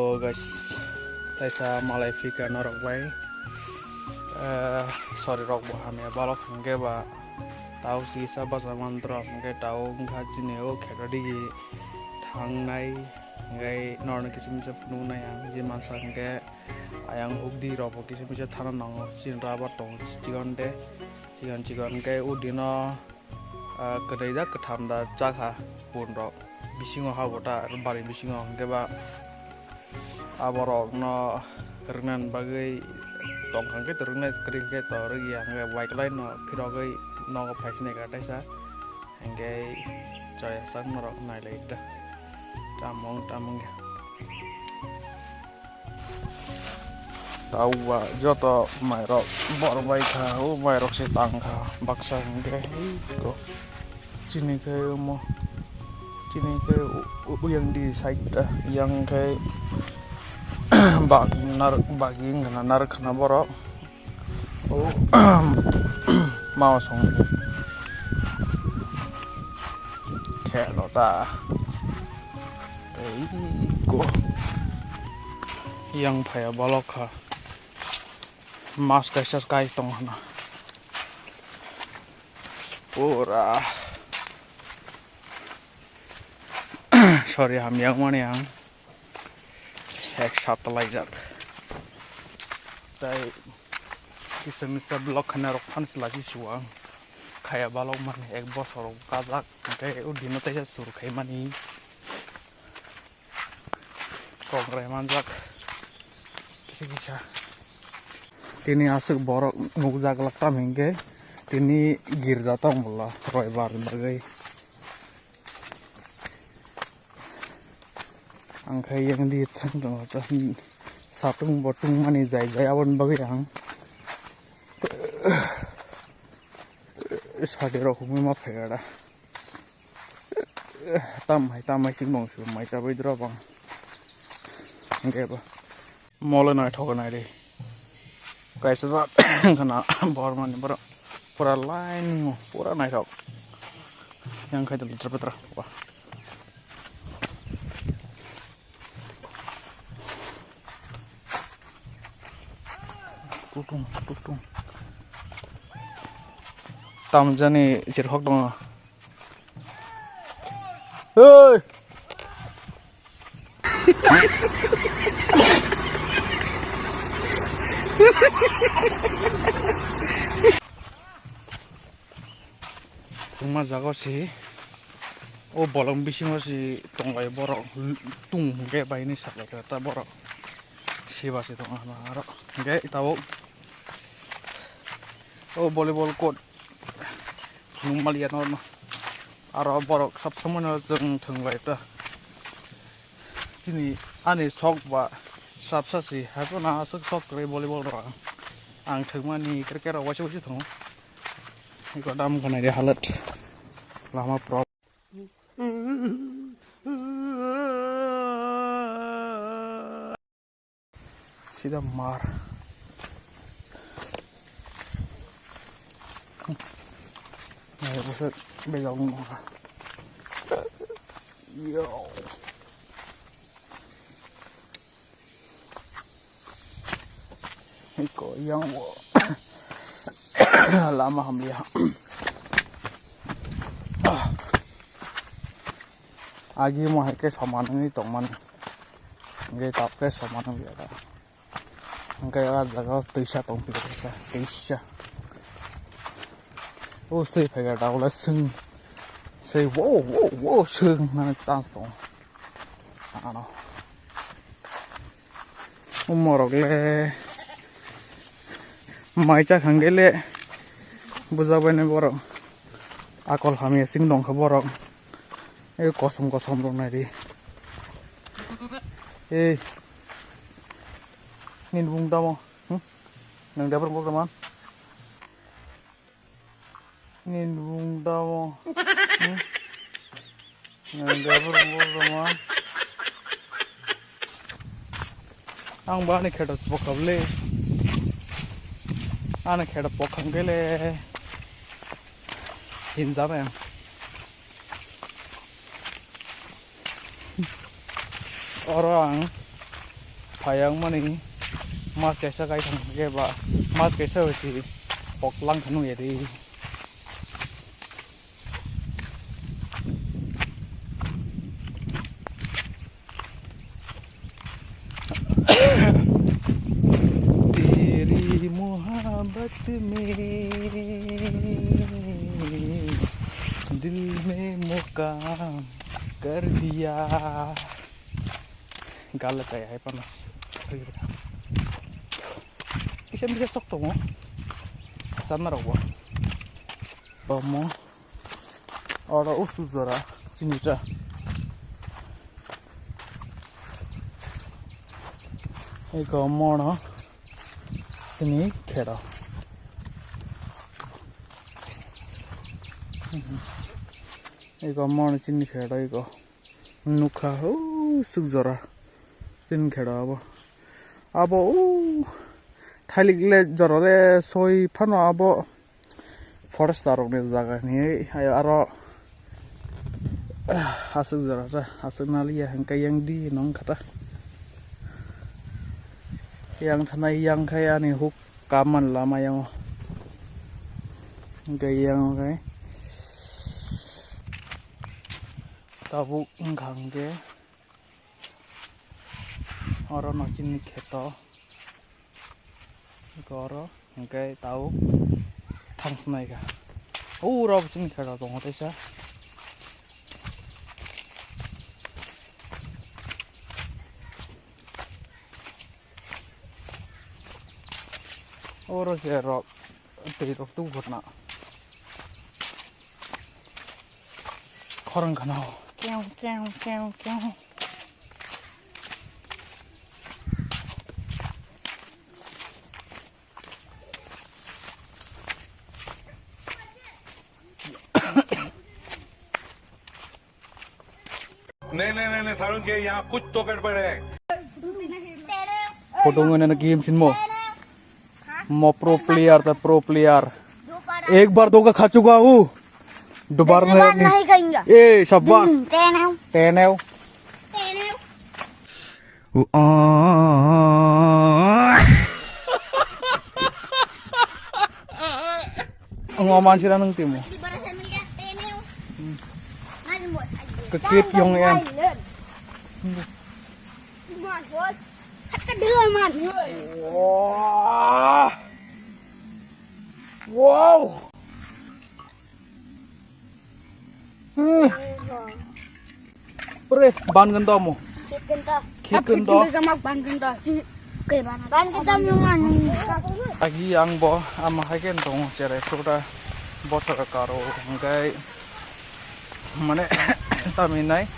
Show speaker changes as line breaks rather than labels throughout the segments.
Halo guys, saya malai fika norok bay. Sorry rok bohamnya balok hangge ba tahu sih sabah zaman terus hangge tahu ngaji neo keradi thang nai ngai norna kisim bisa penuh nai yang jadi mangsa hangge ayang hugdi rok kisim bisa thana nang sin rabat tong cigon deh cigon ke udino kedai dah ketam dah cakha pun rok bisingo habota bari bisingo hangge ba aborok no rengan bagai tongkang ke turunnya kering ke tor yang ke white line no pirogai no ke pasne ka desa hanggai jaya sang norok nai leita tamong ya tahu wa joto mai rok bor bai kha o mai rok se tang kha baksa hanggai ko cini ke yang di side yang ke bagi nar khana borok mau song khelo ta ko yang phaya bolok kha mas kaisa sky tong hana pura sorry ham yang mana yang এক সাতলাই যাক তাই কিছু mister block খানে রক্ষানস লাগি সুয়াং খায়া বালক মানে এক বছর কাজাক তাই উদিনতে যা সুর খাই মানি কংগ্রে মানজাক কিছু কিছু তিনি আসুক বড় নুকজাক লাগতাম হিংগে তিনি গির্জাতাম বললা রয়বার বাগাই angkai yang di tang dong tapi satung botung mani zai awan bagi yang sade rok humi ma phegara tamai sing bong su mai ta bai dro bang angkai ba mole nai thok nai re kaisa sa kana bor mani bro pura line pura nai thok yang khai dal terpetra wah tutung tam jani sirhok dong hei tungma jago si o bolong bisingo si tonglai borok tung ge baini saklai ta borok siba si tong ana aro ge tawo oh volleyball court numalian no aro borok sab samono jeng thunglai ta sini ani sok ba sabsasi hato na sok re volleyball ro ang thungmani cricket ro wasi thong iko dam kana re halat lama pro sida mar này bố sợ bây giờ không có yo có yang wo lama ham ya agi mo hai ke saman ni tongman ngai tap ke saman ni ada ngai jaga tuisa tong pi tuisa ô xây phải cái đầu là sưng xây vô sưng nó chance tông à nó mua rồi le mai chắc hàng cái le bây giờ bên này bỏ rồi à còn làm gì sinh động không bỏ rồi cái có xong rồi này đi ê nhìn vùng đâu không đừng đeo vào trong Nin bung dawo nandabur bolama ang ba ni kheda spokable ana kheda pokhangele hinjame orang Payang money, mas kaisa kai thang ke ba, mas kaisa hoci, poklang thanu yadi. तेरी मोहब्बत में दिल में मुकाम कर दिया. Galat saya, hai panas. Isang bisa sok to mo. Sana raw ba? Mo. Ora usu zara sinita. Eko mo na. Sini Khetao. Eko mo na sini Khetao eko. Nukha ho suk zara. Sini Khetao abo thailikle jorore soi phano abo forest arok ne jaga ni aro asuk jara ta asuk nali hangkai yang di nong khata yang thanai yang khaya ni huk kaman lama yang gayang kai tabuk ngang ke oro no chini Khetao goro hangkai tau thang snai ka ro chini Khetao dong te sa oro se ro te ro tu botna khorang khana kyau kyau kyau kyau
नहीं सारुण के यहाँ कुछ तो गड़बड़ है.
Photo में ना game सिन मो प्रो प्लेयर था प्रो प्लेयर एक बार दो का खा चुका हूँ दोबारा नहीं खाएंगे ए शाबाश टेनेव ngomong nang timo kekit yung em wow Pre, ban gento mo. Khit gento. Agi ang bo ama hagen dong cere sudah botol karo ngai mane taminai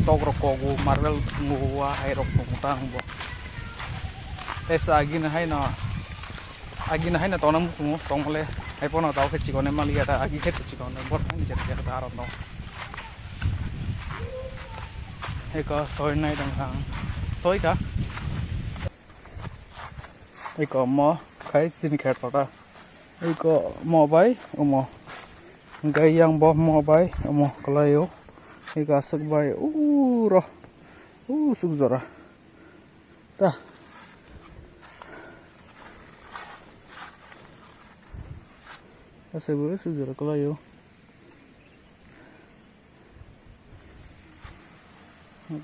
togrok kogu marvel ngua hairok tang bo. Esa agi na hai na tonam sumo tongole hai pono tau ke chikone malia ta agi ke chikone bot ni cere ta aron no. Eko soy nai dong hang soy ka eko mo khai sin Khetao ta eko mo bai mo gai yang bo mo bai mo klayo eko asuk bai ro suk zara ta asuk suk zara klayo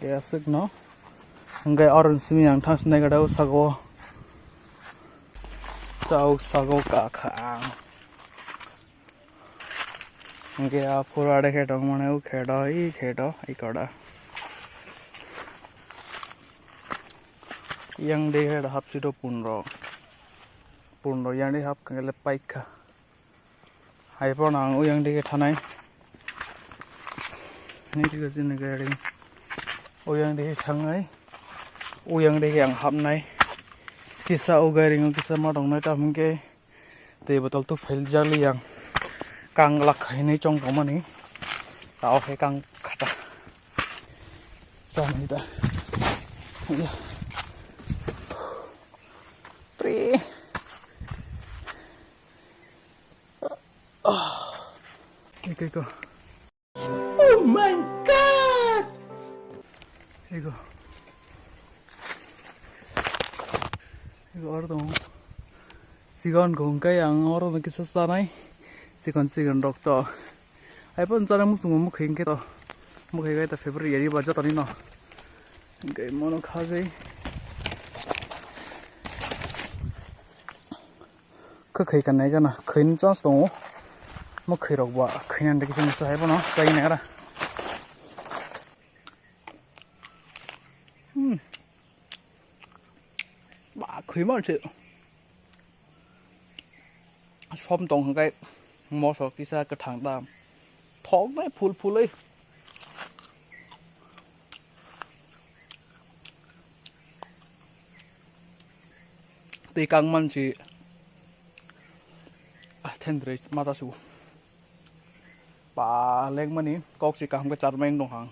Gaya asik no, gaya orang sini yang thang senai kadau sago, tau sago kakang, gaya pura ada Khetao mana u Khetao ikada, yang deh ada hap sido punro, yang deh hap kengele paika, hai pun ang u yang deh thanai, ini juga sini gaya deh. Uyang deh thangai uyang deh yang hap nai kisa ugaring kisa madong nai ta mungke te botol tu fail jali yang kang lak ini chong komani tao he kang khata sam ita ya pre iko oh my god iko Ở đâu sigon cũng cái ăn ở đâu cái sốt sa này sigon độc to ai vẫn cho nó muốn một hình cái to một hình cái ta February đi bao giờ tao đi nó cái món nó khá gì cái hình cái này cái nào hình cho số một hình độc bạ hình ăn được cái gì sao hay nó cái này ra bạ hình mà chịu xóm tông cái mỏ sọ cái sao cái thằng taท้องได้พูเลยตีกังมันสิเทนเดรสมาตาสูป่าเล็กมันนี้กอกสิกังก็จัดแมงตรงหาง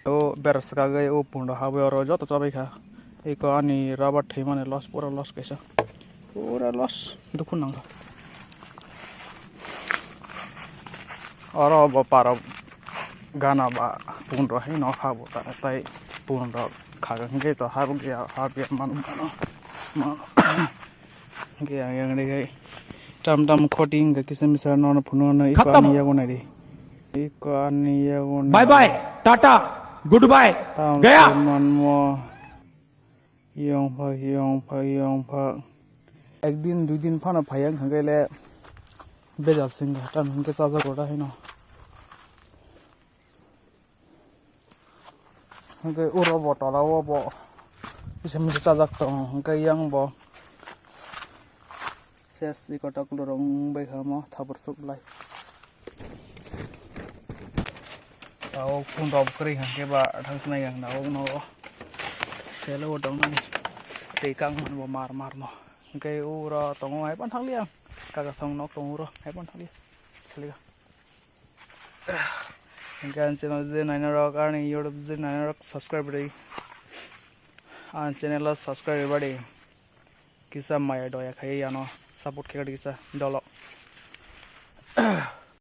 โอ้เบรสกากายโอ้ปุ่นเราหาไปรอจอดตัวไปค่ะไอ้ก็อันนี้ราบัดที่มันลอสปูราลอสกันซะปูราลอสดูคุณนังค่ะอรอบปารา गाना बा पुन रो है न खा बोता तै पुन रो खा गंगे तो हा बगे हा पे मन के yang ni gai tam khoting ga kisam sa non phuno na ikani ya gonai ri ikani ya gonai bye bye tata goodbye gaya man mo yong pha ek din du din phana phayang hangai le bejal sing tam ke sa sa goda hai no cái ô tô bỏ tàu bỏ cái xem mình sẽ giặc tàu cái yang bỏ xe xí có tàu lorong bây giờ mà tháo bớt sụp lại tàu phun tàu kiri hàng cái bà thằng này hàng nào nó xe lô tàu này tì căng mình bỏ mar nó cái ô tô tàu ngoài bán thằng liền cả thằng nó tàu rồi hay bán thằng liền chơi Kan channel Z9 rock and YouTube Z9 rock subscribe ready. An channel subscribe ready. Kisa maya doya khai ano support kaya kisa dollar.